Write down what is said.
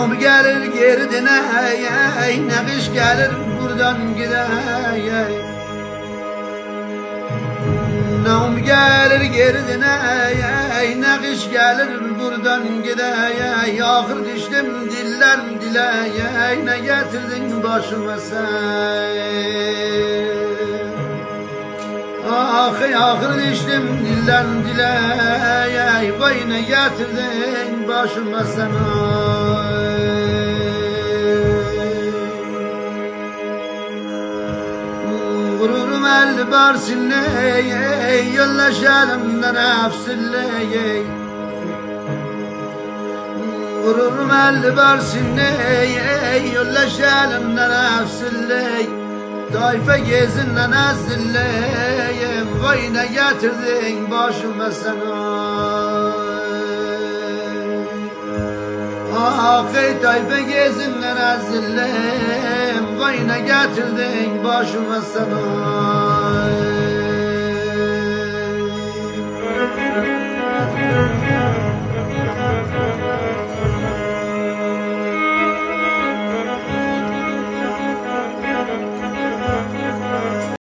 Nam gelir gerdine ne kış gelir buradan gide Nam gelir gerdine ne kış gelir buradan gide Ahır düştüm diller dile ne getirdin başıma sen Ahır düştüm dilden dile Vay ne getirdin başıma sen Gururum el barsinle Yollaşalım da nefsinle Gururum el barsinle Yollaşalım da nefsinle Tayfa gezinle nezilleyim Vay ne getirdin başıma sen Ey tayfa gezinle nezilleyim Vay ne getirdin başıma sen